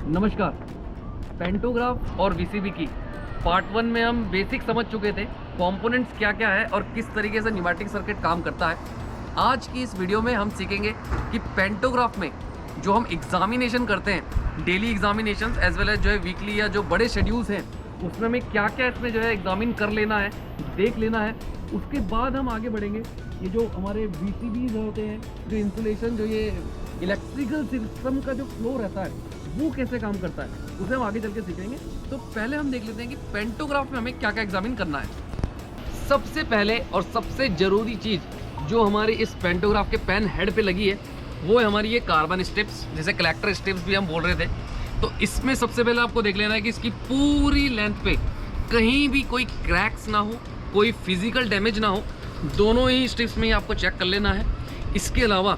नमस्कार। पेंटोग्राफ और वीसीबी की पार्ट 1 में हम बेसिक समझ चुके थे, कंपोनेंट्स क्या क्या है और किस तरीके से न्यूमेटिक सर्किट काम करता है। आज की इस वीडियो में हम सीखेंगे कि पेंटोग्राफ में जो हम एग्जामिनेशन करते हैं, daily examinations as well as जो है वीकली या जो बड़े शेड्यूल्स हैं, उसमें हमें क्या क्या इसमें जो है एग्जामिन कर लेना है, देख लेना है। उसके बाद हम आगे बढ़ेंगे। ये जो हमारे वीसीबीज होते हैं, जो इंसुलेशन, जो ये इलेक्ट्रिकल सिस्टम का जो फ्लो रहता है वो कैसे काम करता है, उसे हम आगे चल के सीखेंगे। तो पहले हम देख लेते हैं कि पेंटोग्राफ में हमें क्या क्या एग्जामिन करना है। सबसे पहले और सबसे ज़रूरी चीज़ जो हमारी इस पेंटोग्राफ के पेन हेड पे लगी है वो है हमारी ये कार्बन स्ट्रिप्स, जैसे कलेक्टर स्ट्रिप्स भी हम बोल रहे थे। तो इसमें सबसे पहले आपको देख लेना है कि इसकी पूरी लेंथ पे कहीं भी कोई क्रैक्स ना हो, कोई फिजिकल डैमेज ना हो। दोनों ही स्ट्रिप्स में ही आपको चेक कर लेना है। इसके अलावा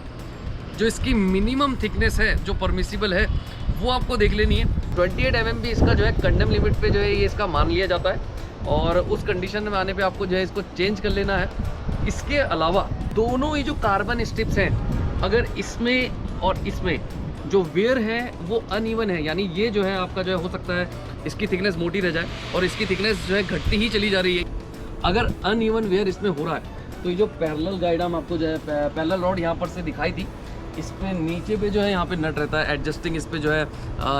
जो इसकी मिनिमम थिकनेस है, जो परमिसिबल है, वो आपको देख लेनी है। 28 mm इसका जो है कंडम लिमिट पे जो है ये इसका मान लिया जाता है और उस कंडीशन में आने पे आपको जो है इसको चेंज कर लेना है। इसके अलावा दोनों ही जो कार्बन स्ट्रिप्स हैं, अगर इसमें और इसमें जो वेयर है वो अनइवन है, यानी ये जो है आपका जो है हो सकता है इसकी थिकनेस मोटी रह जाए और इसकी थिकनेस जो है घटती ही चली जा रही है। अगर अनइवन वेयर इसमें हो रहा है तो ये जो पैरेलल गाइड हम आपको जो है पैरेलल रॉड यहाँ पर से दिखाई थी, इस पे नीचे पे जो है यहाँ पे नट रहता है, एडजस्टिंग इस पे जो है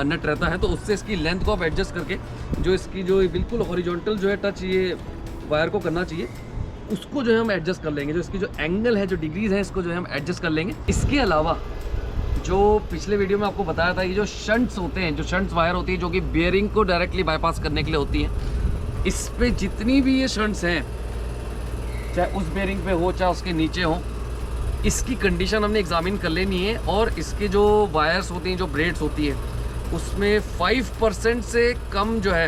नट रहता है। तो उससे इसकी लेंथ को आप एडजस्ट करके जो इसकी जो बिल्कुल हॉरिजॉन्टल जो है टच ये वायर को करना चाहिए, उसको जो है हम एडजस्ट कर लेंगे। जो इसकी जो एंगल है, जो डिग्रीज है, इसको जो है हम एडजस्ट कर लेंगे। इसके अलावा जो पिछले वीडियो में आपको बताया था, ये जो शंट्स होते हैं, जो शंट्स वायर होती है जो कि बियरिंग को डायरेक्टली बाईपास करने के लिए होती है, इस पे जितनी भी ये शंट्स हैं, चाहे उस बेयरिंग पे हो चाहे उसके नीचे हो, इसकी कंडीशन हमने एग्जामिन कर लेनी है। और इसके जो वायर्स होती हैं, जो ब्रेड्स होती है, उसमें 5% से कम जो है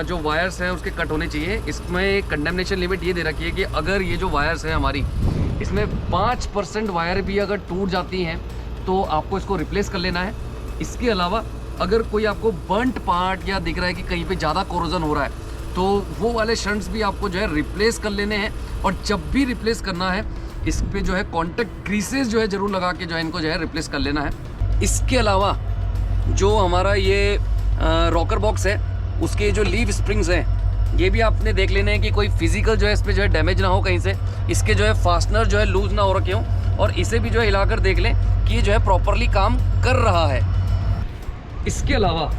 जो वायर्स हैं उसके कट होने चाहिए। इसमें कंडेमनेशन लिमिट ये दे रखी है कि अगर ये जो वायर्स हैं हमारी, इसमें 5% वायर भी अगर टूट जाती हैं तो आपको इसको रिप्लेस कर लेना है। इसके अलावा अगर कोई आपको बर्नट पार्ट या दिख रहा है कि कहीं पे ज़्यादा कोरोजन हो रहा है, तो वो वाले शंट्स भी आपको जो है रिप्लेस कर लेने हैं। और जब भी रिप्लेस करना है, इस पे जो है कॉन्टेक्ट क्रीसेस जो है ज़रूर लगा के जो है इनको जो है रिप्लेस कर लेना है। इसके अलावा जो हमारा ये रॉकर बॉक्स है, उसके जो लीव स्प्रिंग्स हैं, ये भी आपने देख लेने हैं कि कोई फिजिकल जो है इस पर जो है डैमेज ना हो कहीं से, इसके जो है फास्टनर जो है लूज ना हो रखे हों, और इसे भी जो है हिलाकर देख लें कि ये जो है प्रॉपरली काम कर रहा है। इसके अलावा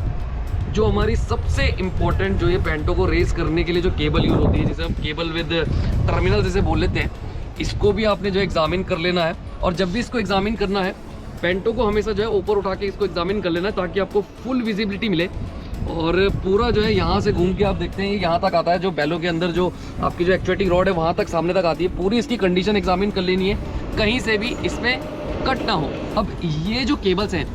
जो हमारी सबसे इम्पोर्टेंट जो ये पेंटो को रेस करने के लिए जो केबल यूज़ होती है, जिसे हम केबल विद टर्मिनल जिसे बोल लेते हैं, इसको भी आपने जो एग्जामिन कर लेना है। और जब भी इसको एग्जामिन करना है, पेंटो को हमेशा जो है ऊपर उठा के इसको एग्जामिन कर लेना है, ताकि आपको फुल विजिबिलिटी मिले। और पूरा जो है यहाँ से घूम के आप देखते हैं यहाँ तक आता है, जो बैलो के अंदर जो आपकी जो एक्चुएटिंग रॉड है वहाँ तक सामने तक आती है। पूरी इसकी कंडीशन एग्जामिन कर लेनी है, कहीं से भी इसमें कट ना हो। अब ये जो केबल्स हैं,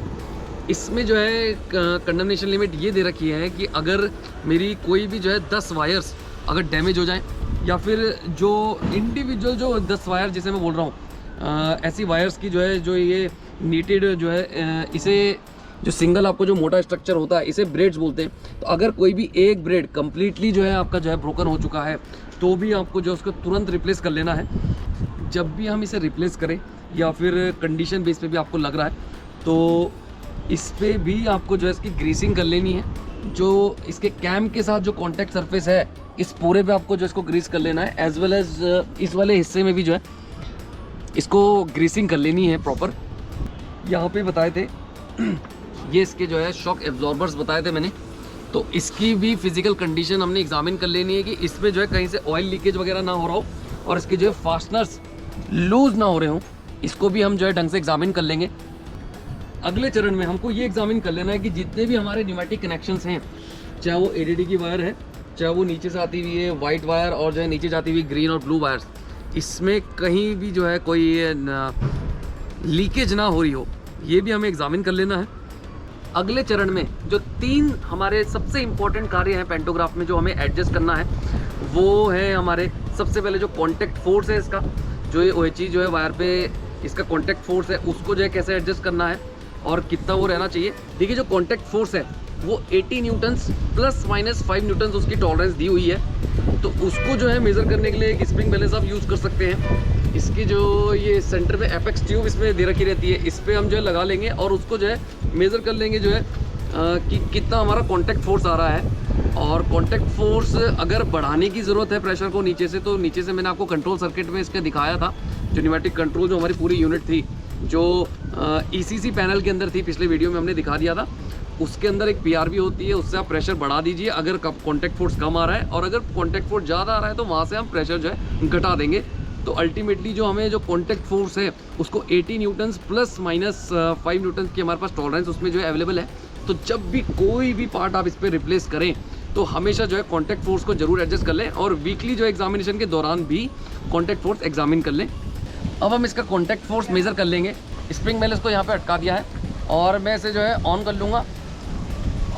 इसमें जो है कंडेमनेशन लिमिट ये दे रखी है कि अगर मेरी कोई भी जो है 10 वायर्स अगर डैमेज हो जाएं, या फिर जो इंडिविजुअल जो 10 वायर जिसे मैं बोल रहा हूँ, ऐसी वायर्स की जो है जो ये नीटेड जो है, इसे जो सिंगल आपको जो मोटा स्ट्रक्चर होता है इसे ब्रेड्स बोलते हैं। तो अगर कोई भी एक ब्रेड कम्प्लीटली जो है आपका जो है ब्रोकन हो चुका है, तो भी आपको जो उसको तुरंत रिप्लेस कर लेना है। जब भी हम इसे रिप्लेस करें या फिर कंडीशन बेस पे भी आपको लग रहा है, तो इस पर भी आपको जो है इसकी ग्रीसिंग कर लेनी है। जो इसके कैम के साथ जो कॉन्टैक्ट सरफेस है, इस पूरे पे आपको जो इसको ग्रीस कर लेना है, एज वेल एज इस वाले हिस्से में भी जो है इसको ग्रीसिंग कर लेनी है प्रॉपर। यहाँ पे बताए थे ये इसके जो है शॉक एब्जॉर्बर्स बताए थे मैंने, तो इसकी भी फिजिकल कंडीशन हमने एग्जामिन कर लेनी है कि इसमें जो है कहीं से ऑयल लीकेज वगैरह ना हो रहा हो और इसके जो है फास्टनर्स लूज ना हो रहे हों, इसको भी हम जो है ढंग से एग्जामिन कर लेंगे। अगले चरण में हमको ये एग्जामिन कर लेना है कि जितने भी हमारे न्यूमेटिक कनेक्शंस हैं, चाहे वो एडीडी की वायर है, चाहे वो नीचे से आती हुई है वाइट वायर और जो है नीचे जाती हुई ग्रीन और ब्लू वायर्स, इसमें कहीं भी जो है कोई लीकेज ना हो रही हो, ये भी हमें एग्जामिन कर लेना है। अगले चरण में जो 3 हमारे सबसे इम्पोर्टेंट कार्य हैं पेंटोग्राफ में जो हमें एडजस्ट करना है, वो है हमारे सबसे पहले जो कॉन्टैक्ट फोर्स है इसका, जो ये OHE जो है वायर पे इसका कॉन्टैक्ट फोर्स है, उसको जो है कैसे एडजस्ट करना है और कितना वो रहना चाहिए। देखिए जो कॉन्टैक्ट फोर्स है वो 80 न्यूटन्स ±5 न्यूटन्स उसकी टॉलरेंस दी हुई है। तो उसको जो है मेज़र करने के लिए एक स्प्रिंग बैलेंस आप यूज़ कर सकते हैं। इसकी जो ये सेंटर में एपेक्स ट्यूब इसमें दे रखी रहती है, इस पर हम जो है लगा लेंगे और उसको जो है मेज़र कर लेंगे जो है कि कितना हमारा कॉन्टैक्ट फोर्स आ रहा है। और कॉन्टैक्ट फोर्स अगर बढ़ाने की ज़रूरत है प्रेशर को नीचे से, तो नीचे से मैंने आपको कंट्रोल सर्किट में इसका दिखाया था, जो न्यूमेटिक कंट्रोल जो हमारी पूरी यूनिट थी, जो ECC पैनल के अंदर थी, पिछले वीडियो में हमने दिखा दिया था। उसके अंदर एक PRV होती है, उससे आप प्रेशर बढ़ा दीजिए अगर कॉन्टैक्ट फोर्स कम आ रहा है, और अगर कॉन्टैक्ट फोर्स ज़्यादा आ रहा है तो वहाँ से हम प्रेशर जो है घटा देंगे। तो अल्टीमेटली जो हमें जो कॉन्टैक्ट फोर्स है उसको 80 न्यूटन्स प्लस माइनस 5 न्यूटन की हमारे पास टॉलरेंस उसमें जो है अवेलेबल है। तो जब भी कोई भी पार्ट आप इस पर रिप्लेस करें तो हमेशा जो है कॉन्टैक्ट फोर्स को जरूर एडजस्ट कर लें, और वीकली जो एग्जामिनेशन के दौरान भी कॉन्टैक्ट फोर्स एग्जामिन कर लें। अब हम इसका कॉन्टैक्ट फोर्स मेज़र कर लेंगे। स्प्रिंग मैंने इसको यहाँ पे अटका दिया है और मैं इसे जो है ऑन कर लूँगा,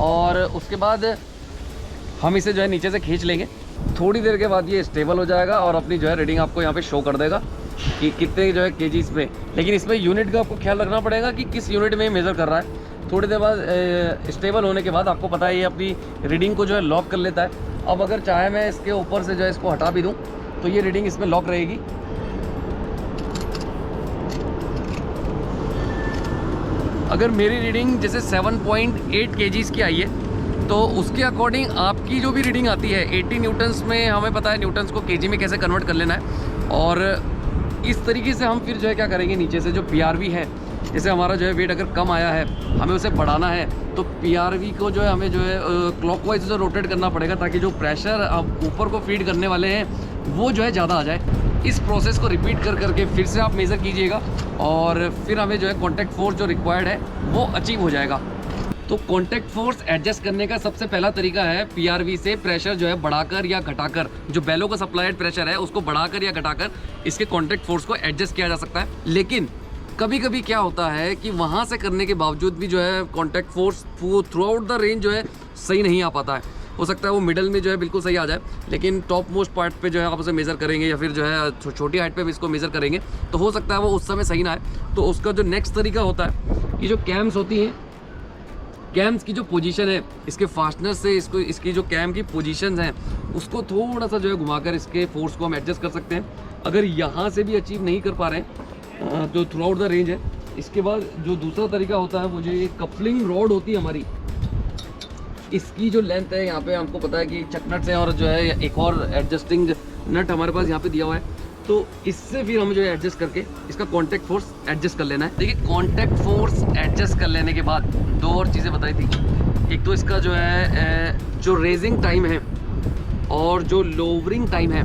और उसके बाद हम इसे जो है नीचे से खींच लेंगे। थोड़ी देर के बाद ये स्टेबल हो जाएगा और अपनी जो है रीडिंग आपको यहाँ पे शो कर देगा कि कितने जो है केजीज पे। लेकिन इसमें यूनिट का आपको ख्याल रखना पड़ेगा कि किस यूनिट में मेज़र कर रहा है। थोड़ी देर बाद स्टेबल होने के बाद आपको पता है ये अपनी रीडिंग को जो है लॉक कर लेता है। अब अगर चाहे मैं इसके ऊपर से जो है इसको हटा भी दूँ तो ये रीडिंग इसमें लॉक रहेगी। अगर मेरी रीडिंग जैसे 7.8 केजीज़ की आई है तो उसके अकॉर्डिंग आपकी जो भी रीडिंग आती है 80 न्यूटन्स में, हमें पता है न्यूटन्स को केजी में कैसे कन्वर्ट कर लेना है। और इस तरीके से हम फिर जो है क्या करेंगे, नीचे से जो PRV है, जैसे हमारा जो है वेट अगर कम आया है हमें उसे बढ़ाना है तो PRV को जो है हमें जो है क्लॉकवाइज जो रोटेट करना पड़ेगा, ताकि जो प्रेशर आप ऊपर को फीड करने वाले हैं वो जो है ज़्यादा आ जाए। इस प्रोसेस को रिपीट कर करके फिर से आप मेज़र कीजिएगा और फिर हमें जो है कॉन्टैक्ट फोर्स जो रिक्वायर्ड है वो अचीव हो जाएगा। तो कॉन्टैक्ट फोर्स एडजस्ट करने का सबसे पहला तरीका है PRV से प्रेशर जो है बढ़ाकर या घटाकर, जो बेलो का सप्लाइड प्रेशर है उसको बढ़ाकर या घटाकर इसके कॉन्टैक्ट फोर्स को एडजस्ट किया जा सकता है। लेकिन कभी कभी क्या होता है कि वहाँ से करने के बावजूद भी जो है contact force through out the range जो है सही नहीं आ पाता है। हो सकता है वो मिडल में जो है बिल्कुल सही आ जाए, लेकिन टॉप मोस्ट पार्ट पे जो है आप उसे मेज़र करेंगे या फिर जो है छोटी हाइट पे भी इसको मेज़र करेंगे तो हो सकता है वो उस समय सही ना आए। तो उसका जो नेक्स्ट तरीका होता है, ये जो कैम्स होती हैं, कैम्स की जो पोजीशन है इसके फास्टनर से इसकी जो कैम की पोजीशंस हैं उसको थोड़ा सा जो है घुमाकर इसके फोर्स को हम एडजस्ट कर सकते हैं। अगर यहाँ से भी अचीव नहीं कर पा रहे हैं तो थ्रू आउट द रेंज है। इसके बाद जो दूसरा तरीका होता है वो जो ये कपलिंग रॉड होती है हमारी, इसकी जो लेंथ है यहाँ पे हमको पता है कि चक नट्स हैं और जो है एक और एडजस्टिंग नट हमारे पास यहाँ पे दिया हुआ है, तो इससे फिर हम जो है एडजस्ट करके इसका कॉन्टैक्ट फोर्स एडजस्ट कर लेना है। देखिए कॉन्टैक्ट फोर्स एडजस्ट कर लेने के बाद दो और चीज़ें बताई थी। एक तो इसका जो है जो रेजिंग टाइम है और जो लोवरिंग टाइम है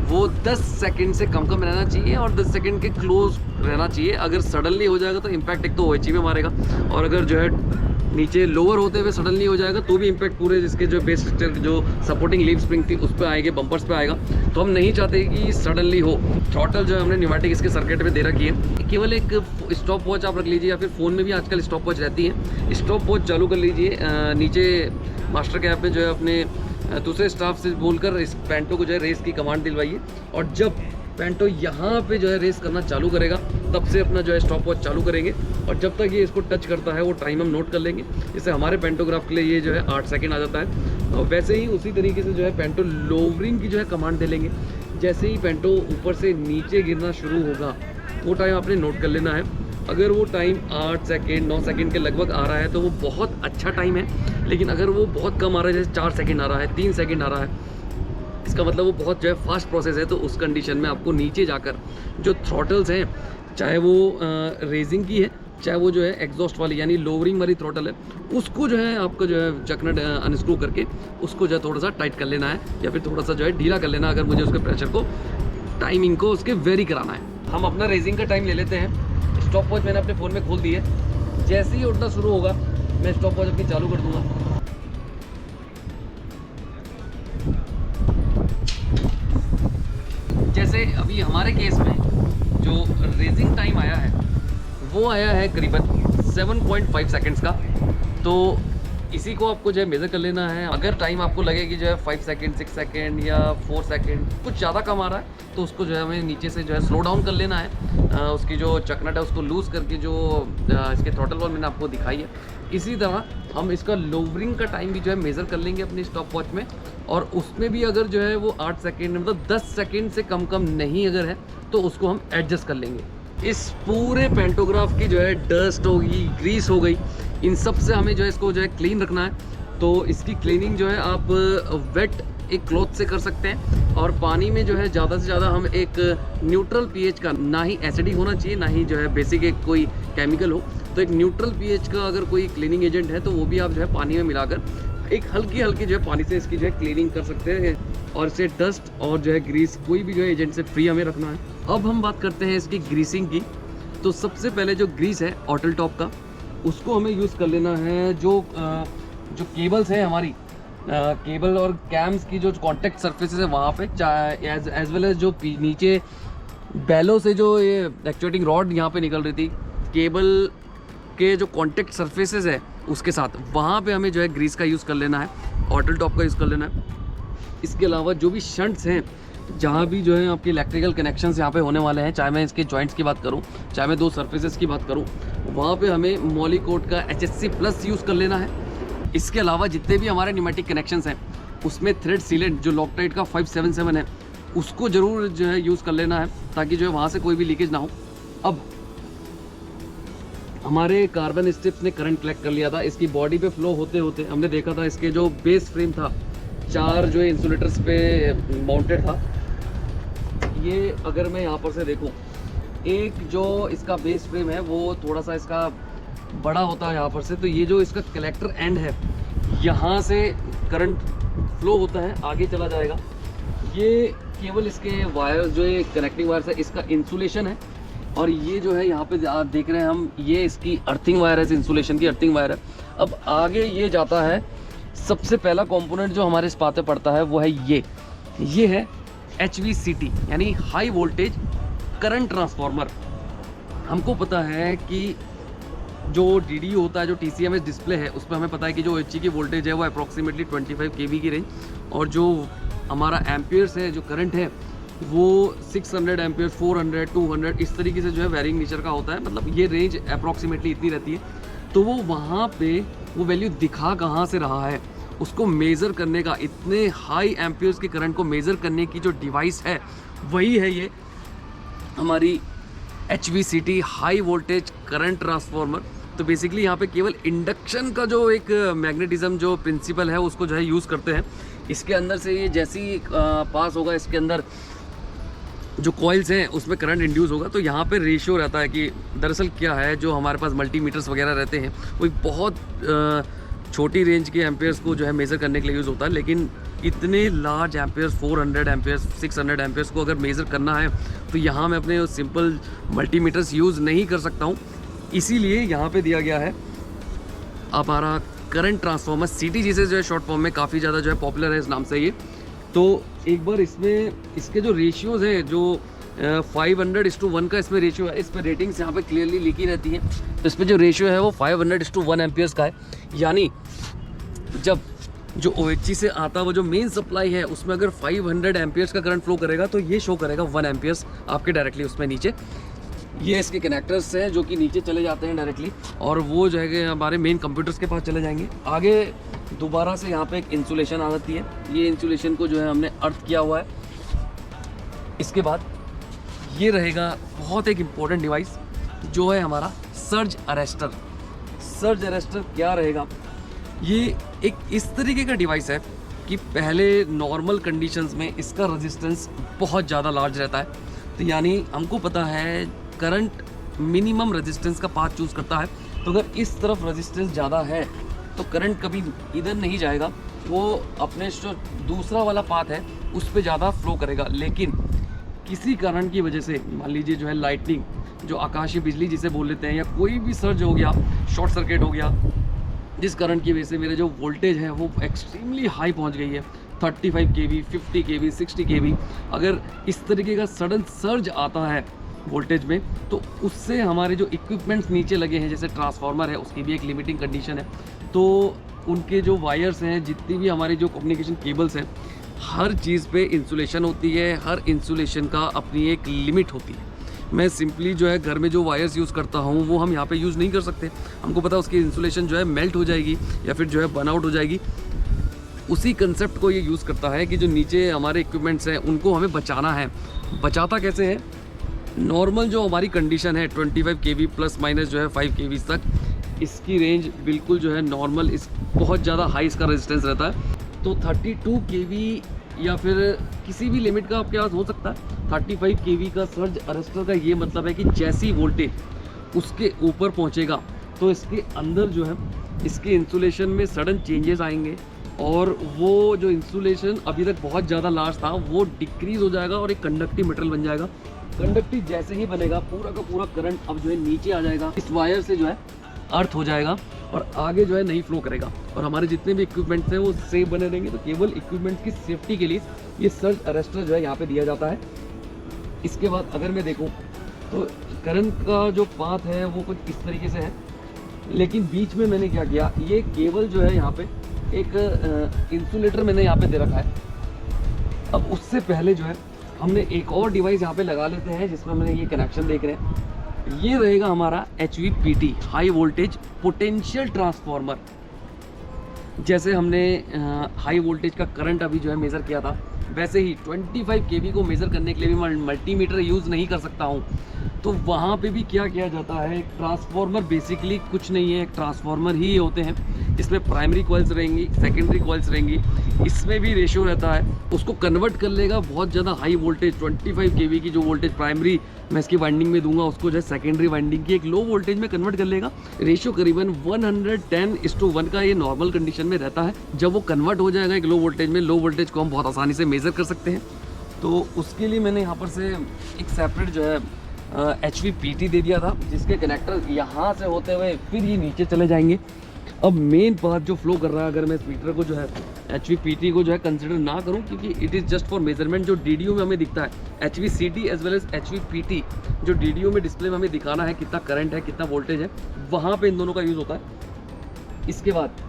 वो 10 सेकंड से कम रहना चाहिए और 10 सेकंड के क्लोज रहना चाहिए। अगर सडनली हो जाएगा तो इम्पैक्ट एक तो OHE में मारेगा, और अगर जो है नीचे लोअर होते हुए सडनली हो जाएगा तो भी इम्पैक्ट पूरे जिसके जो बेस स्ट्रक्चर जो सपोर्टिंग लीफ स्प्रिंग थी उस पर आएंगे, बम्पर्स पे आएगा। तो हम नहीं चाहते कि सडनली हो। थ्रॉटल जो है हमने न्यूमेटिक इसके सर्किट में दे रखी है। केवल एक स्टॉप वॉच आप रख लीजिए, या फिर फ़ोन में भी आजकल स्टॉप वॉच रहती है, स्टॉप वॉच चालू कर लीजिए। नीचे मास्टर कैप में जो है अपने दूसरे स्टाफ से बोलकर इस पैंटो को जो है रेस की कमांड दिलवाइए, और जब पैंटो यहाँ पे जो है रेस करना चालू करेगा तब से अपना जो है स्टॉप वॉच चालू करेंगे, और जब तक ये इसको टच करता है वो टाइम हम नोट कर लेंगे। इससे हमारे पेंटोग्राफ के लिए ये जो है 8 सेकंड आ जाता है। और वैसे ही उसी तरीके से जो है पेंटो लोवरिंग की जो है कमांड दे लेंगे। जैसे ही पेंटो ऊपर से नीचे गिरना शुरू होगा वो टाइम आपने नोट कर लेना है। अगर वो टाइम 8 सेकंड 9 सेकंड के लगभग आ रहा है तो वो बहुत अच्छा टाइम है। लेकिन अगर वो बहुत कम आ रहा है, जैसे 4 सेकंड आ रहा है, 3 सेकंड आ रहा है, इसका मतलब वो बहुत जो है फास्ट प्रोसेस है। तो उस कंडीशन में आपको नीचे जाकर जो थ्रॉटल्स हैं, चाहे वो रेजिंग की है चाहे वो जो है एग्जॉस्ट वाली यानी लोवरिंग वाली थ्रॉटल है, उसको जो है आपको जो है चकनट अनस्क्रू करके उसको जो है थोड़ा सा टाइट कर लेना है, या फिर थोड़ा सा जो है ढीला कर लेना अगर मुझे उसके प्रेशर को टाइमिंग को उसके वेरी कराना है। हम अपना रेजिंग का टाइम ले लेते हैं। स्टॉप वॉच मैंने अपने फ़ोन में खोल दी है। जैसे ही उठना शुरू होगा मैं स्टॉप वॉच अपनी चालू कर दूँगा। जैसे अभी हमारे केस में जो रेजिंग टाइम आया है वो आया है करीबन 7.5 सेकंड्स का। तो इसी को आपको जो है मेज़र कर लेना है। अगर टाइम आपको लगे कि जो है 5 सेकंड 6 सेकंड या 4 सेकंड कुछ ज़्यादा कम आ रहा है तो उसको जो है हमें नीचे से जो है स्लो डाउन कर लेना है। उसकी जो चकनट है उसको लूज़ करके जो इसके थ्रॉटल वॉल मैंने आपको दिखाई है, इसी तरह हम इसका लोवरिंग का टाइम भी जो है मेज़र कर लेंगे अपनी स्टॉप वॉच में। और उसमें भी अगर जो है वो 8 सेकेंड मतलब 10 सेकेंड से कम नहीं अगर है तो उसको हम एडजस्ट कर लेंगे। इस पूरे पेंटोग्राफ की जो है डस्ट होगी, ग्रीस हो गई, इन सब से हमें जो है इसको जो है क्लीन रखना है। तो इसकी क्लीनिंग जो है आप वेट एक क्लॉथ से कर सकते हैं, और पानी में जो है ज़्यादा से ज़्यादा हम एक न्यूट्रल पीएच का, ना ही एसिडिक होना चाहिए ना ही जो है बेसिक एक कोई केमिकल हो, तो एक न्यूट्रल पीएच का अगर कोई क्लीनिंग एजेंट है तो वो भी आप जो है पानी में मिलाकर एक हल्की हल्की जो है पानी से इसकी जो है क्लीनिंग कर सकते हैं, और इसे डस्ट और जो है ग्रीस कोई भी जो है एजेंट से फ्री हमें रखना है। अब हम बात करते हैं इसकी ग्रीसिंग की। तो सबसे पहले जो ग्रीस है ऑटल टॉप का, उसको हमें यूज़ कर लेना है। जो केबल्स है हमारी, केबल और कैम्स की जो कॉन्टेक्ट सर्फेसेस है वहाँ पे, एज वेल एज जो नीचे बैलो से जो ये एक्चुएटिंग रॉड यहाँ पे निकल रही थी, केबल के जो कॉन्टेक्ट सर्फेसेस है उसके साथ, वहाँ पे हमें जो है ग्रीस का यूज़ कर लेना है, ऑटल टॉप का यूज़ कर लेना है। इसके अलावा जो भी शंट्स हैं, जहाँ भी जो है आपके इलेक्ट्रिकल कनेक्शंस यहाँ पे होने वाले हैं, चाहे मैं इसके जॉइंट्स की बात करूँ, चाहे मैं 2 सर्फेसेस की बात करूँ, वहाँ पे हमें मॉलीकोट का HSC+ यूज़ कर लेना है। इसके अलावा जितने भी हमारे न्यूमेटिक कनेक्शंस हैं उसमें थ्रेड सीलेंट जो लॉकटाइट का 577 है, उसको ज़रूर जो है यूज़ कर लेना है, ताकि जो है वहाँ से कोई भी लीकेज ना हो। अब हमारे कार्बन स्ट्रिप्स ने करंट कलेक्ट कर लिया था, इसकी बॉडी पे फ्लो होते होते हमने देखा था इसके जो बेस फ्रेम था 4 जो इंसुलेटर्स पे माउंटेड था। ये अगर मैं यहाँ पर से देखूँ, एक जो इसका बेस फ्रेम है वो थोड़ा सा इसका बड़ा होता है यहाँ पर से, तो ये जो इसका कलेक्टर एंड है यहाँ से करंट फ्लो होता है, आगे चला जाएगा। ये केवल इसके वायर जो ये कनेक्टिंग वायर है इसका इंसुलेशन है, और ये जो है यहाँ पे आप देख रहे हैं हम, ये इसकी अर्थिंग वायर है, इंसुलेशन की अर्थिंग वायर है। अब आगे ये जाता है, सबसे पहला कंपोनेंट जो हमारे इस पात पे पड़ता है वो है ये है HVCT, यानी हाई वोल्टेज करंट ट्रांसफार्मर। हमको पता है कि जो DDU होता है, जो TCMS डिस्प्ले है, उसमें हमें पता है कि जो OHG की वोल्टेज है वो अप्रॉक्सीमेटली 25 kV की रेंज, और जो हमारा एम्पियर्स है, जो करंट है वो 600 एम्पियर्स, 400, 200 इस तरीके से जो है वेरिंग नेचर का होता है। मतलब ये रेंज अप्रॉक्सीमेटली इतनी रहती है। तो वो वहाँ पे वो वैल्यू दिखा कहाँ से रहा है, उसको मेज़र करने का, इतने हाई एम्पियर्स के करंट को मेज़र करने की जो डिवाइस है वही है ये हमारी HVCT, high voltage current transformer. तो बेसिकली यहाँ पे केवल इंडक्शन का जो एक मैग्नेटिज्म जो प्रिंसिपल है उसको जो है यूज़ करते हैं। इसके अंदर से ये जैसे ही पास होगा, इसके अंदर जो कॉइल्स हैं उसमें करंट इंड्यूस होगा। तो यहाँ पे रेशियो रहता है कि दरअसल क्या है, जो हमारे पास मल्टीमीटर्स वगैरह रहते हैं वो बहुत छोटी रेंज के एम्पेयर्स को जो है मेज़र करने के लिए यूज़ होता है, लेकिन इतने लार्ज एम्पेयर्स, 400 एम्पेयर्स, 600 एम्पेयर्स को अगर मेज़र करना है तो यहाँ मैं अपने सिंपल मल्टीमीटर्स यूज़ नहीं कर सकता हूँ। इसीलिए यहाँ पे दिया गया है हमारा करंट ट्रांसफार्मर, CT जिसे जो है शॉर्ट फॉर्म में काफ़ी ज़्यादा जो है पॉपुलर है इस नाम से ये। तो एक बार इसमें इसके जो रेशियोज़ हैं, जो 500:1 का इसमें रेशियो है, इस पर रेटिंग्स यहाँ पे क्लियरली लिखी रहती हैं। तो इस पर जो रेशियो है वो 500:1 एम्पियर्स का है, यानी जब जो OHG से आता वो जो मेन सप्लाई है उसमें अगर 500 एम्पियर्स का करंट फ्लो करेगा तो ये शो करेगा 1 एम्पियर्स आपके डायरेक्टली उसमें नीचे। ये इसके कनेक्टर्स हैं जो कि नीचे चले जाते हैं डायरेक्टली, और वो जो है हमारे मेन कंप्यूटर्स के पास चले जाएंगे। आगे दोबारा से यहाँ पे एक इंसुलेशन आ जाती है, ये इंसुलेशन को जो है हमने अर्थ किया हुआ है। इसके बाद ये रहेगा बहुत एक इम्पोर्टेंट डिवाइस जो है हमारा सर्ज अरेस्टर। सर्ज अरेस्टर क्या रहेगा, ये एक इस तरीके का डिवाइस है कि पहले नॉर्मल कंडीशंस में इसका रेजिस्टेंस बहुत ज़्यादा लार्ज रहता है। तो यानी हमको पता है करंट मिनिमम रेजिस्टेंस का पाथ चूज़ करता है, तो अगर इस तरफ रेजिस्टेंस ज़्यादा है तो करंट कभी इधर नहीं जाएगा, वो अपने जो दूसरा वाला पाथ है उस पर ज़्यादा फ्लो करेगा। लेकिन किसी कारण की वजह से, मान लीजिए जो है लाइटनिंग, जो आकाशीय बिजली जिसे बोल लेते हैं, या कोई भी सर्ज हो गया, शॉर्ट सर्किट हो गया, जिस करंट की वजह से मेरे जो वोल्टेज है वो एक्सट्रीमली हाई पहुंच गई है, 35 kV, 50 kV, 60 kV, अगर इस तरीके का सडन सर्ज आता है वोल्टेज में, तो उससे हमारे जो इक्विपमेंट्स नीचे लगे हैं, जैसे ट्रांसफार्मर है, उसकी भी एक लिमिटिंग कंडीशन है। तो उनके जो वायर्स हैं, जितनी भी हमारी जो कम्युनिकेशन केबल्स हैं, हर चीज़ पे इंसुलेशन होती है, हर इंसुलेशन का अपनी एक लिमिट होती है। मैं सिंपली जो है घर में जो वायर्स यूज़ करता हूँ वो हम यहाँ पे यूज़ नहीं कर सकते, हमको पता है उसकी इंसुलेशन जो है मेल्ट हो जाएगी या फिर जो है बर्न आउट हो जाएगी। उसी कंसेप्ट को ये यूज़ करता है कि जो नीचे हमारे इक्विपमेंट्स हैं उनको हमें बचाना है। बचाता कैसे है, नॉर्मल जो हमारी कंडीशन है 25 kV प्लस माइनस जो है 5 kV तक, इसकी रेंज बिल्कुल जो है नॉर्मल, इस बहुत ज़्यादा हाई इसका रेजिस्टेंस रहता है। तो 32 kV या फिर किसी भी लिमिट का आपके पास हो सकता है। 35 kV का सर्ज अरेस्टर का ये मतलब है कि जैसी वोल्टेज उसके ऊपर पहुंचेगा तो इसके अंदर जो है इसके इंसुलेशन में सडन चेंजेस आएंगे और वो जो इंसुलेशन अभी तक बहुत ज़्यादा लार्ज था वो डिक्रीज़ हो जाएगा और एक कंडक्टिव मटेरियल बन जाएगा। कंडक्टिव जैसे ही बनेगा पूरा का पूरा करंट अब जो है नीचे आ जाएगा, इस वायर से जो है अर्थ हो जाएगा और आगे जो है नहीं फ्लो करेगा और हमारे जितने भी इक्विपमेंट्स हैं वो सेफ बने रहेंगे। तो केवल इक्विपमेंट्स की सेफ्टी के लिए ये सर्ज अरेस्टर जो है यहाँ पे दिया जाता है। इसके बाद अगर मैं देखूँ तो करंट का जो पाथ है वो कुछ इस तरीके से है, लेकिन बीच में मैंने क्या किया, ये केबल जो है यहाँ पे एक इंसुलेटर मैंने यहाँ पे दे रखा है। अब उससे पहले जो है हमने एक और डिवाइस यहाँ पे लगा लेते हैं जिसमें मैंने ये कनेक्शन देख रहे हैं। ये रहेगा हमारा HVPT, high voltage potential transformer. जैसे हमने हाई वोल्टेज का करंट अभी जो है मेज़र किया था, वैसे ही 25 kV को मेज़र करने के लिए भी मैं मल्टीमीटर यूज़ नहीं कर सकता हूँ। तो वहाँ पे भी क्या किया जाता है, एक ट्रांसफार्मर बेसिकली कुछ नहीं है, एक ट्रांसफार्मर ही होते हैं। इसमें प्राइमरी कॉइल्स रहेंगी, सेकेंडरी कॉइल्स रहेंगी, इसमें भी रेशियो रहता है, उसको कन्वर्ट कर लेगा बहुत ज़्यादा हाई वोल्टेज 25 kV की जो वोल्टेज प्राइमरी मैं इसकी वाइंडिंग में दूंगा उसको जो है सेकेंडरी वाइंडिंग की एक लो वोल्टेज में कन्वर्ट कर लेगा। रेशियो करीबन 110:1 का ये नॉर्मल कंडीशन में रहता है। जब वो कन्वर्ट हो जाएगा एक लो वोल्टेज में, लो वोल्टेज को हम बहुत आसानी से मेज़र कर सकते हैं। तो उसके लिए मैंने यहाँ पर से एक सेपरेट जो है HVPT दे दिया था, जिसके कनेक्टर यहाँ से होते हुए फिर ये नीचे चले जाएंगे। अब मेन पार्ट जो फ्लो कर रहा है, अगर मैं इस मीटर को जो है HVPT को जो है कंसिडर ना करूं, क्योंकि it is just for measurement, जो DDO में हमें दिखता है HVCT as well as HVPT, जो DDO में डिस्प्ले में हमें दिखाना है कितना करंट है कितना वोल्टेज है, वहाँ पे इन दोनों का यूज़ होता है। इसके बाद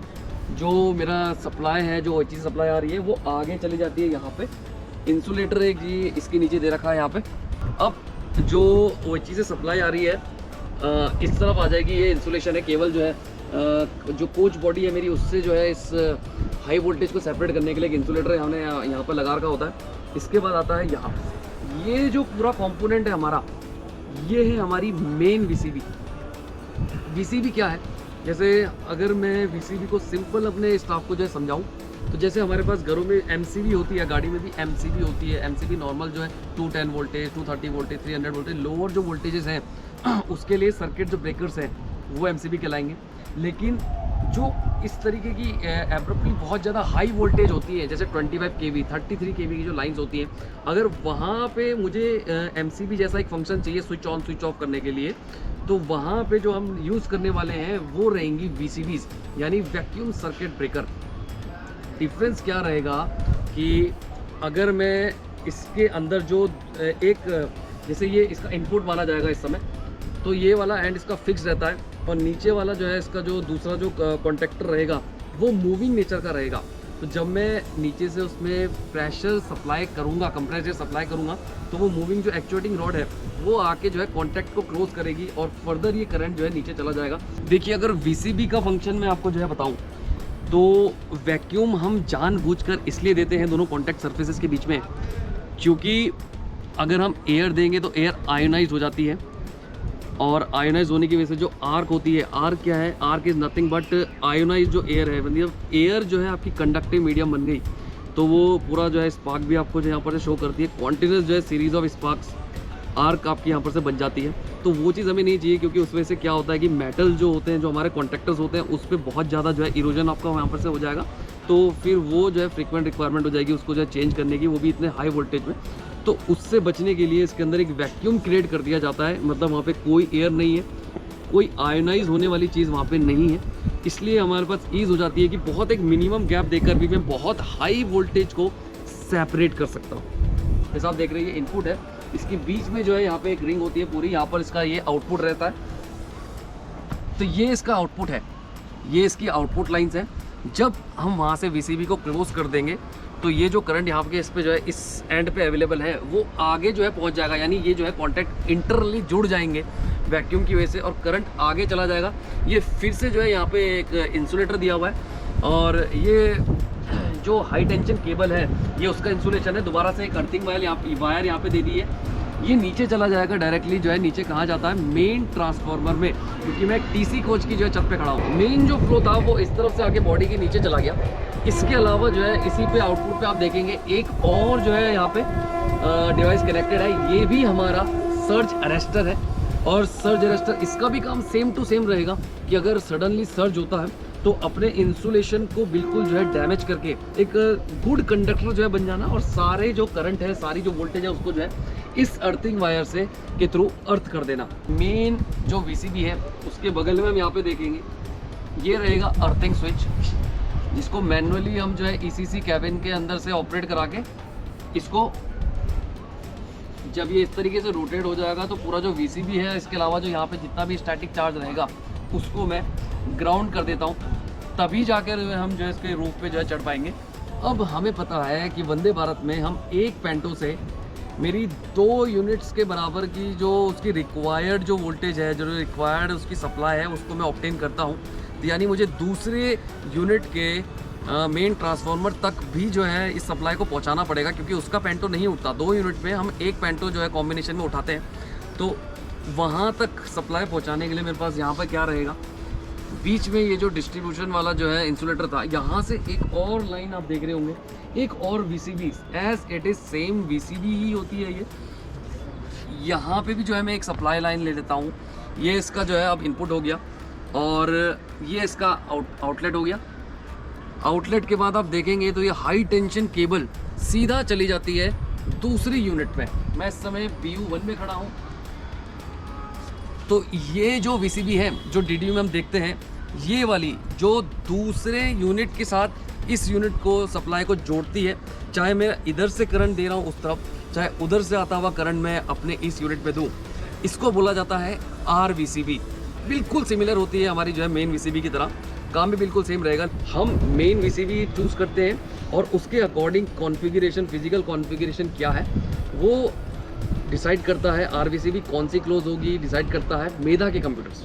जो मेरा सप्लाई है, जो OHC सप्लाई आ रही है वो आगे चली जाती है यहाँ पे। इंसुलेटर एक जी इसके नीचे दे रखा है यहाँ पे। अब जो OHC से सप्लाई आ रही है इस तरफ आ जाएगी, ये इंसुलेशन है। केवल जो है जो कोच बॉडी है मेरी, उससे जो है इस हाई वोल्टेज को सेपरेट करने के लिए एक इंसुलेटर हमने यहाँ पर लगा रखा होता है। इसके बाद आता है यहाँ, ये जो पूरा कंपोनेंट है हमारा, ये है हमारी मेन VCB। VCB क्या है, जैसे अगर मैं VCB को सिंपल अपने स्टाफ को जो है समझाऊँ, तो जैसे हमारे पास घरों में MCB होती है, गाड़ी में भी MCB होती है। MCB नॉर्मल जो है 210 वोल्टेज, 230 वोल्टेज, 300 वोल्टेज, लोअर जो वोल्टेजेस हैं उसके लिए सर्किट जो ब्रेकर्स हैं वो MCB कहलाएंगे। लेकिन जो इस तरीके की एब्रप्टली बहुत ज़्यादा हाई वोल्टेज होती है, जैसे 25 kV, 33 kV की जो लाइंस होती हैं, अगर वहाँ पे मुझे MCB जैसा एक फंक्शन चाहिए स्विच ऑन स्विच ऑफ करने के लिए, तो वहाँ पे जो हम यूज़ करने वाले हैं वो रहेंगी VCBs, यानी वैक्यूम सर्किट ब्रेकर। डिफरेंस क्या रहेगा कि अगर मैं इसके अंदर जो एक, जैसे ये इसका इनपुट माना जाएगा इस समय, तो ये वाला एंड इसका फिक्स रहता है और नीचे वाला जो है इसका जो दूसरा जो कॉन्टेक्टर रहेगा वो मूविंग नेचर का रहेगा। तो जब मैं नीचे से उसमें प्रेशर सप्लाई करूँगा, कंप्रेसर सप्लाई करूँगा, तो वो मूविंग जो एक्चुएटिंग रॉड है वो आके जो है कॉन्टैक्ट को क्लोज करेगी और फर्दर ये करंट जो है नीचे चला जाएगा। देखिए, अगर VCB का फंक्शन मैं आपको जो है बताऊँ, तो वैक्यूम हम जानबूझकर इसलिए देते हैं दोनों कॉन्टैक्ट सरफेसेस के बीच में, क्योंकि अगर हम एयर देंगे तो एयर आयोनाइज हो जाती है, और आयोनाइज होने की वजह से जो आर्क होती है, आर्क क्या है, arc is nothing but ionise जो एयर है, मतलब एयर जो है आपकी कंडक्टिव मीडियम बन गई, तो वो पूरा जो है स्पार्क भी आपको जो यहाँ पर से शो करती है। कॉन्टिन्यूस जो है सीरीज ऑफ स्पार्क्स आर्क आपकी यहाँ पर से बन जाती है। तो वो चीज़ हमें नहीं चाहिए, क्योंकि उस वजह से क्या होता है कि मेटल जो होते हैं, जो हमारे कॉन्ट्रैक्टर्स होते हैं, उस पर बहुत ज़्यादा जो है इरोजन आपका यहाँ पर से हो जाएगा। तो फिर वो जो है फ्रीक्वेंट रिक्वायरमेंट हो जाएगी उसको जो है चेंज करने की, वो भी इतने हाई वोल्टेज में। तो उससे बचने के लिए इसके अंदर एक वैक्यूम क्रिएट कर दिया जाता है, मतलब वहाँ पे कोई एयर नहीं है, कोई आयोनाइज होने वाली चीज़ वहाँ पे नहीं है। इसलिए हमारे पास ईज़ हो जाती है कि बहुत एक मिनिमम गैप देकर भी मैं बहुत हाई वोल्टेज को सेपरेट कर सकता हूँ। जैसा आप देख रहे हैं, ये इनपुट है, इसके बीच में जो है यहाँ पे एक रिंग होती है पूरी, यहाँ पर इसका ये आउटपुट रहता है। तो ये इसका आउटपुट है, ये इसकी आउटपुट लाइन्स हैं। जब हम वहाँ से VCB को क्लोज कर देंगे तो ये जो करंट यहाँ के इस पे जो है इस एंड पे अवेलेबल है वो आगे जो है पहुँच जाएगा, यानी ये जो है कॉन्टैक्ट इंटरनली जुड़ जाएंगे वैक्यूम की वजह से और करंट आगे चला जाएगा। ये फिर से जो है यहाँ पे एक इंसुलेटर दिया हुआ है और ये जो हाई टेंशन केबल है ये उसका इंसुलेशन है। दोबारा से एक अर्थिंग वायर यहाँ पे दे दी है। ये नीचे चला जाएगा डायरेक्टली जो है, नीचे कहाँ जाता है मेन ट्रांसफार्मर में, क्योंकि मैं टीसी कोच की जो है छत पे खड़ा हूँ। मेन जो फ्लो था वो इस तरफ से आके बॉडी के नीचे चला गया। इसके अलावा जो है इसी पे आउटपुट पे आप देखेंगे एक और जो है यहाँ पे डिवाइस कनेक्टेड है, ये भी हमारा सर्ज अरेस्टर है। और सर्ज अरेस्टर इसका भी काम सेम टू सेम रहेगा कि अगर सडनली सर्ज होता है तो अपने इंसुलेशन को बिल्कुल जो है डैमेज करके एक गुड कंडक्टर जो है बन जाना, और सारे जो करंट है, सारी जो वोल्टेज है उसको जो है इस अर्थिंग वायर से के थ्रू अर्थ कर देना। मेन जो वीसीबी है उसके बगल में हम यहाँ पे देखेंगे ये रहेगा अर्थिंग स्विच, जिसको मैनुअली हम जो है ईसीसी कैबिन के अंदर से ऑपरेट करा के इसको, जब ये इस तरीके से रोटेट हो जाएगा तो पूरा जो वीसीबी है, इसके अलावा जो यहाँ पे जितना भी स्टैटिक चार्ज रहेगा उसको मैं ग्राउंड कर देता हूँ, तभी जाकर हम जो है इसके रूफ पे जो है चढ़ पाएंगे। अब हमें पता है कि वंदे भारत में हम एक पेंटो से मेरी 2 यूनिट्स के बराबर की जो उसकी रिक्वायर्ड जो वोल्टेज है, जो रिक्वायर्ड उसकी सप्लाई है, उसको मैं ऑब्टेन करता हूँ। तो यानी मुझे दूसरे यूनिट के मेन ट्रांसफार्मर तक भी जो है इस सप्लाई को पहुँचाना पड़ेगा, क्योंकि उसका पेंटो नहीं उठता। 2 यूनिट में हम एक पेंटो जो है कॉम्बिनेशन में उठाते हैं, तो वहाँ तक सप्लाई पहुँचाने के लिए मेरे पास यहाँ पर क्या रहेगा, बीच में ये जो डिस्ट्रीब्यूशन वाला जो है इंसुलेटर था, यहाँ से एक और लाइन आप देख रहे होंगे, एक और VCB as it is same VCB ही होती है ये। यहाँ पे भी जो है मैं एक सप्लाई लाइन ले लेता हूँ। ये इसका जो है अब इनपुट हो गया और ये इसका आउटलेट हो गया। आउटलेट के बाद आप देखेंगे तो ये हाई टेंशन केबल सीधा चली जाती है दूसरी यूनिट में। मैं इस समय BU1 में खड़ा हूँ। तो ये जो वीसीबी है जो DDU में हम देखते हैं, ये वाली जो दूसरे यूनिट के साथ इस यूनिट को सप्लाई को जोड़ती है, चाहे मैं इधर से करंट दे रहा हूँ उस तरफ, चाहे उधर से आता हुआ करंट मैं अपने इस यूनिट पे दूँ, इसको बोला जाता है RVCB। बिल्कुल सिमिलर होती है हमारी जो है मेन VCB की तरह, काम भी बिल्कुल सेम रहेगा। हम मेन VCB चूज़ करते हैं और उसके अकॉर्डिंग कॉन्फ़िगरेशन, फिजिकल कॉन्फ़िगरेशन क्या है वो डिसाइड करता है। RVCB कौन सी क्लोज होगी डिसाइड करता है मेधा के कंप्यूटर्स।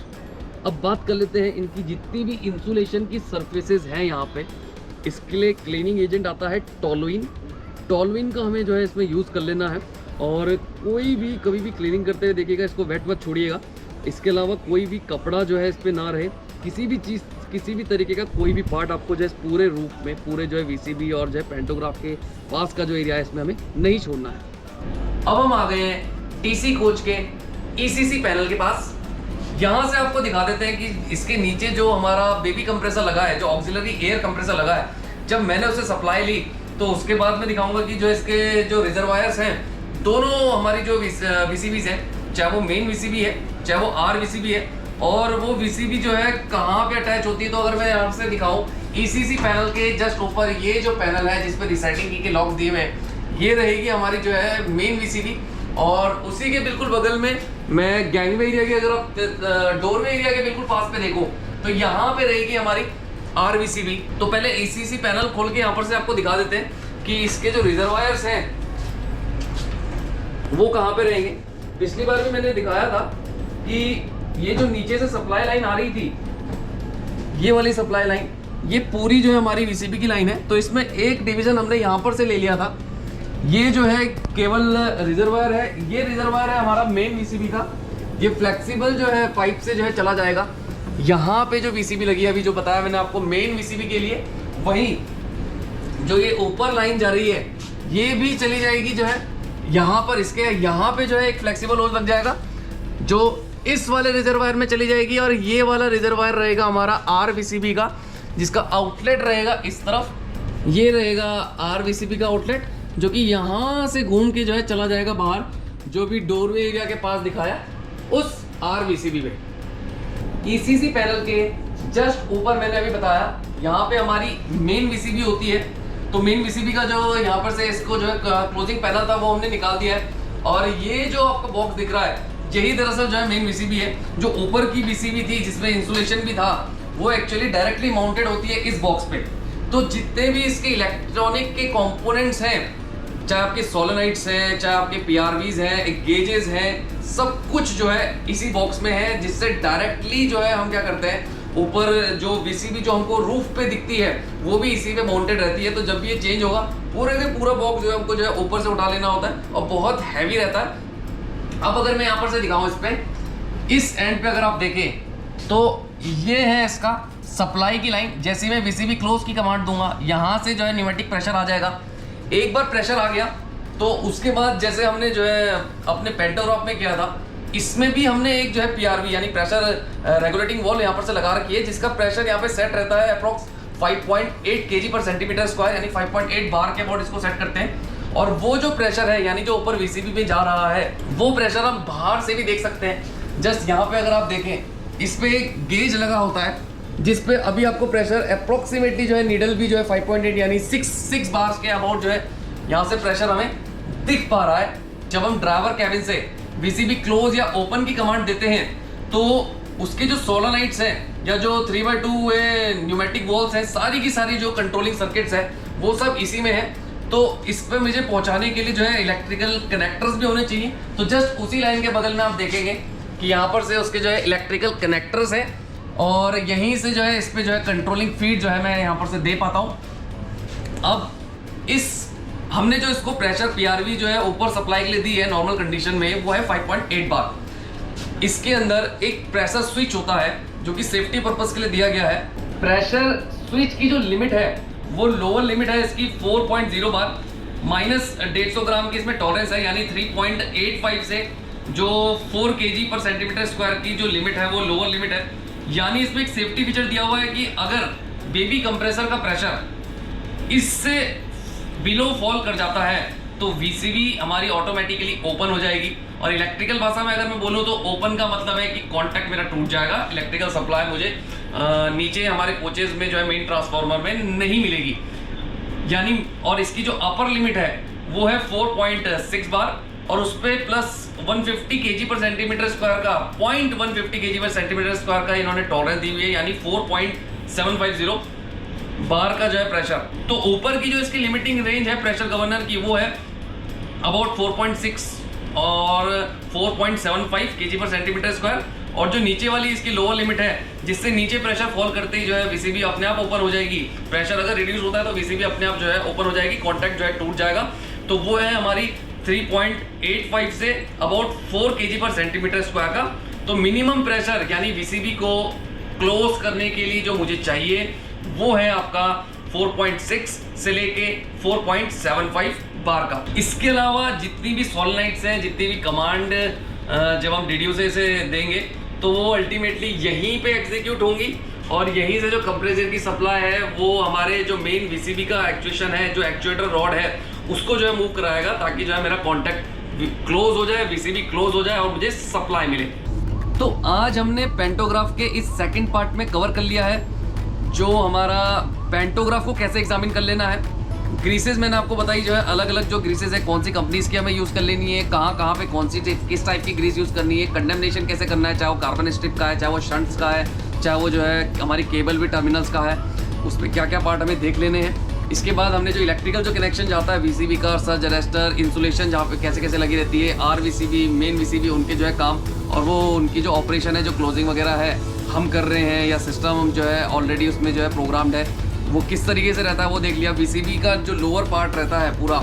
अब बात कर लेते हैं इनकी जितनी भी इंसुलेशन की सरफेसेस हैं यहाँ पे, इसके लिए क्लीनिंग एजेंट आता है टॉलुइन। टॉलुइन का हमें जो है इसमें यूज़ कर लेना है, और कोई भी कभी भी क्लीनिंग करते हुए देखिएगा इसको वेट मत छोड़िएगा। इसके अलावा कोई भी कपड़ा जो है इस पर ना रहे, किसी भी चीज़, किसी भी तरीके का कोई भी पार्ट आपको जो है पूरे रूफ में, पूरे जो है VCB और जो है पेंटोग्राफ के पास का जो एरिया है इसमें हमें नहीं छोड़ना है। अब हम आ गए हैं टीसी कोच के ECC पैनल के पास। यहाँ से आपको दिखा देते हैं कि इसके नीचे जो हमारा बेबी कंप्रेसर लगा है, जो ऑक्सिलरी एयर कंप्रेसर लगा है, जब मैंने उसे सप्लाई ली तो उसके बाद मैं दिखाऊंगा कि जो इसके जो रिजर्वायर्स हैं, दोनों हमारी जो VCBs हैं, चाहे वो मेन VCB है चाहे वो RVCB है, और वो VCB जो है कहाँ पे अटैच होती है। तो अगर मैं यहाँ से दिखाऊँ ECC पैनल के जस्ट ऊपर ये जो पैनल है जिसपे रिसेटिंग की के लॉक दिए हुए हैं, ये रहेगी हमारी जो है मेन VCB। और उसी के बिल्कुल बगल में मैं गैंगवे एरिया के, अगर आप डोरवे एरिया के बिल्कुल पास पे देखो तो यहाँ पे रहेगी हमारी RVCB। तो पहले ECC पैनल खोल के यहाँ पर से आपको दिखा देते हैं कि इसके जो रिजर्वायर्स हैं वो कहाँ पे रहेंगे। पिछली बार भी मैंने दिखाया था कि ये जो नीचे से सप्लाई लाइन आ रही थी, ये वाली सप्लाई लाइन, ये पूरी जो है हमारी VCB की लाइन है। तो इसमें एक डिवीजन हमने यहाँ पर से ले लिया था। ये जो है केवल रिजर्वायर है, ये रिजर्वायर है हमारा मेन VCB का। ये फ्लेक्सिबल जो है पाइप से जो है चला जाएगा। यहाँ पे जो VCB लगी है, अभी जो बताया मैंने आपको मेन VCB के लिए, वहीं जो ये ऊपर लाइन जा रही है ये भी चली जाएगी जो है यहाँ पर। इसके यहाँ पे जो है एक फ्लेक्सिबल होल लग जाएगा जो इस वाले रिजर्वायर में चली जाएगी, और ये वाला रिजर्वायर रहेगा हमारा RVCB का, जिसका आउटलेट रहेगा इस तरफ। ये रहेगा RVCB का आउटलेट, जो कि यहाँ से घूम के जो है चला जाएगा बाहर, जो भी डोरवे एरिया के पास दिखाया उस RVCB में। ECC पैनल के जस्ट ऊपर मैंने अभी बताया यहाँ पे हमारी मेन VCB होती है। तो मेन VCB का जो यहाँ पर से इसको जो है क्लोजिंग पैनल था वो हमने निकाल दिया है, और ये जो आपको बॉक्स दिख रहा है यही दरअसल जो है मेन VCB है। जो ऊपर की VCB थी जिसमें इंसुलेशन भी था, वो एक्चुअली डायरेक्टली माउंटेड होती है इस बॉक्स पे। तो जितने भी इसके इलेक्ट्रॉनिक के कंपोनेंट्स हैं, चाहे आपके सोलेनाइड्स हैं, चाहे आपके PRVs हैं, गेजेस हैं, सब कुछ जो है इसी बॉक्स में है, जिससे डायरेक्टली जो है हम क्या करते हैं, ऊपर जो VCB जो हमको रूफ पे दिखती है वो भी इसी पे माउंटेड रहती है। तो जब भी ये चेंज होगा पूरे के पूरा बॉक्स जो है हमको जो है ऊपर से उठा लेना होता है, और बहुत हैवी रहता है। अब अगर मैं यहाँ पर से दिखाऊं, इस पे इस एंड पे अगर आप देखें तो ये है इसका सप्लाई की लाइन। जैसे मैं VCB क्लोज की कमांड दूंगा, यहाँ से जो है न्यूमेटिक प्रेशर आ जाएगा। एक बार प्रेशर आ गया तो उसके बाद जैसे हमने जो है अपने पेंटोग्राफ में किया था, इसमें भी हमने एक जो है PRV यानी प्रेशर रेगुलेटिंग वॉल यहाँ पर से लगा रखी है, जिसका प्रेशर यहाँ पे सेट रहता है अप्रोक्स 5.8 kg पर सेंटीमीटर स्क्वायर, यानी 5.8 बार के अबाउट इसको सेट करते हैं। और वो जो प्रेशर है यानी जो ऊपर VCB में जा रहा है, वो प्रेशर हम बाहर से भी देख सकते हैं। जस्ट यहाँ पे अगर आप देखें, इस पे एक गेज लगा होता है जिस पे अभी आपको प्रेशर अप्रोक्सीमेटली जो है नीडल भी जो है 5.8 यानी 6 बार्स के अबाउट जो है यहाँ से प्रेशर हमें दिख पा रहा है। जब हम ड्राइवर कैबिन से VCB क्लोज या ओपन की कमांड देते हैं तो उसके जो सोलेनॉइड्स हैं या जो 3x2 न्यूमेटिक वॉल्स हैं, सारी की सारी जो कंट्रोलिंग सर्किट्स हैं वो सब इसी में है। तो इस पे मुझे पहुंचाने के लिए जो है इलेक्ट्रिकल कनेक्टर्स भी होने चाहिए। तो जस्ट उसी लाइन के बगल में आप देखेंगे कि यहाँ पर से उसके जो है इलेक्ट्रिकल कनेक्टर्स हैं और यहीं से जो है इस पे जो है कंट्रोलिंग फीड जो है मैं यहाँ पर से दे पाता हूँ। अब इस हमने जो इसको प्रेशर PRV जो है ऊपर सप्लाई के लिए दी है नॉर्मल कंडीशन में, वो है 5.8 बार। इसके अंदर एक प्रेशर स्विच होता है जो कि सेफ्टी पर्पस के लिए दिया गया है। प्रेशर स्विच की जो लिमिट है वो लोअर लिमिट है इसकी 4.0 बार, माइनस 150 ग्राम की इसमें टॉलरेंस है, यानी 3.85 से जो 4 kg पर सेंटीमीटर स्क्वायर की जो लिमिट है वो लोअर लिमिट है। यानी इसमें एक सेफ्टी फीचर दिया हुआ है कि अगर बेबी कंप्रेसर का प्रेशर इससे बिलो फॉल कर जाता है तो VCB हमारी ऑटोमेटिकली ओपन हो जाएगी। और इलेक्ट्रिकल भाषा में अगर मैं बोलूँ तो ओपन का मतलब है कि कांटेक्ट मेरा टूट जाएगा, इलेक्ट्रिकल सप्लाई मुझे नीचे हमारे कोचेज में जो है मेन ट्रांसफार्मर में नहीं मिलेगी। यानी और इसकी जो अपर लिमिट है वो है 4.6 बार और उस पर प्लस 150 kg पर सेंटीमीटर स्क्वायर का 0.150 kg पर सेंटीमीटर स्क्वायर का इन्होंने टॉलरेंस दी हुई है, यानी 4.750 बार का जो है प्रेशर। तो ऊपर की जो इसकी लिमिटिंग रेंज है प्रेशर गवर्नर की वो है अबाउट 4.6 और 4.75 kg पर सेंटीमीटर स्क्वायर। और जो नीचे वाली इसकी लोअर लिमिट है जिससे नीचे प्रेशर फॉल करते ही जो है VCB अपने आप ओपन हो जाएगी। प्रेशर अगर रिड्यूस होता है तो VCB अपने आप जो है ओपन हो जाएगी, कॉन्टैक्ट जो है टूट जाएगा। तो वो है हमारी 3.85 से अबाउट 4 kg पर सेंटीमीटर स्क्वायर का। तो मिनिमम प्रेशर यानी VCB को क्लोज करने के लिए जो मुझे चाहिए वो है आपका 4.6 से लेके 4.75 बार का। इसके अलावा जितनी भी सोलेनॉइड्स हैं, जितनी भी कमांड जब हम DDU से इसे देंगे तो वो अल्टीमेटली यहीं पे एग्जीक्यूट होंगी और यहीं से जो कंप्रेसर की सप्लाई है वो हमारे जो मेन VCB का एक्चुएशन है, जो एक्चुएटर रॉड है, उसको जो है मूव कराएगा ताकि जो है मेरा कॉन्टैक्ट क्लोज हो जाए, VCB क्लोज हो जाए और मुझे सप्लाई मिले। तो आज हमने पेंटोग्राफ के इस सेकंड पार्ट में कवर कर लिया है जो हमारा पेंटोग्राफ को कैसे एग्जामिन कर लेना है। ग्रीसेस मैंने आपको बताई जो है अलग अलग जो ग्रीसेस है कौन सी कंपनीज की हमें यूज़ कर लेनी है, कहाँ पे कौन सी किस टाइप की ग्रीस यूज़ करनी है, कंडेमनेशन कैसे करना है, चाहे वो कार्बन स्ट्रिप का है, चाहे वो शंट्स का है, चाहे वो जो है हमारी केबल भी टर्मिनल्स का है, उस पर क्या क्या पार्ट हमें देख लेने हैं। इसके बाद हमने जो इलेक्ट्रिकल जो कनेक्शन जाता है VCB का, सर्ज अरेस्टर, इंसुलेशन जहाँ पे कैसे कैसे लगी रहती है, RVCB, मेन VCB, उनके जो है काम और वो उनकी जो ऑपरेशन है, जो क्लोजिंग वगैरह है हम कर रहे हैं या सिस्टम जो है ऑलरेडी उसमें जो है प्रोग्राम्ड है वो किस तरीके से रहता है वो देख लिया। VCB का जो लोअर पार्ट रहता है पूरा,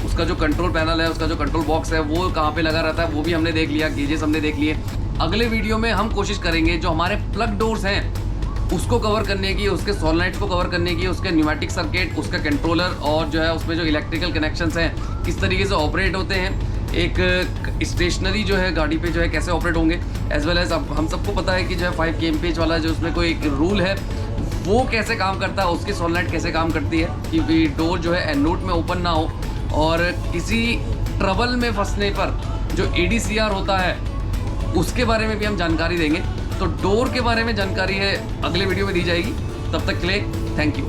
उसका जो कंट्रोल पैनल है, उसका जो कंट्रोल बॉक्स है वो कहाँ पे लगा रहता है वो भी हमने देख लिया, गेजेस हमने देख लिए। अगले वीडियो में हम कोशिश करेंगे जो हमारे प्लग डोर्स हैं उसको कवर करने की, उसके सोलेनॉइड्स को कवर करने की, उसके न्यूमेटिक सर्किट, उसका कंट्रोलर और जो है उसमें जो इलेक्ट्रिकल कनेक्शंस हैं किस तरीके से ऑपरेट होते हैं, एक स्टेशनरी जो है गाड़ी पे जो है कैसे ऑपरेट होंगे, एज वेल एज हम सबको पता है कि जो है 5 kmph वाला जो उसमें कोई एक रूल है वो कैसे काम करता है, उसकी सोलेनॉइड कैसे काम करती है कि डोर जो है एंड नोट में ओपन ना हो और किसी ट्रबल में फंसने पर जो ADCR होता है उसके बारे में भी हम जानकारी देंगे। तो डोर के बारे में जानकारी है अगले वीडियो में दी जाएगी। तब तक के लिए थैंक यू।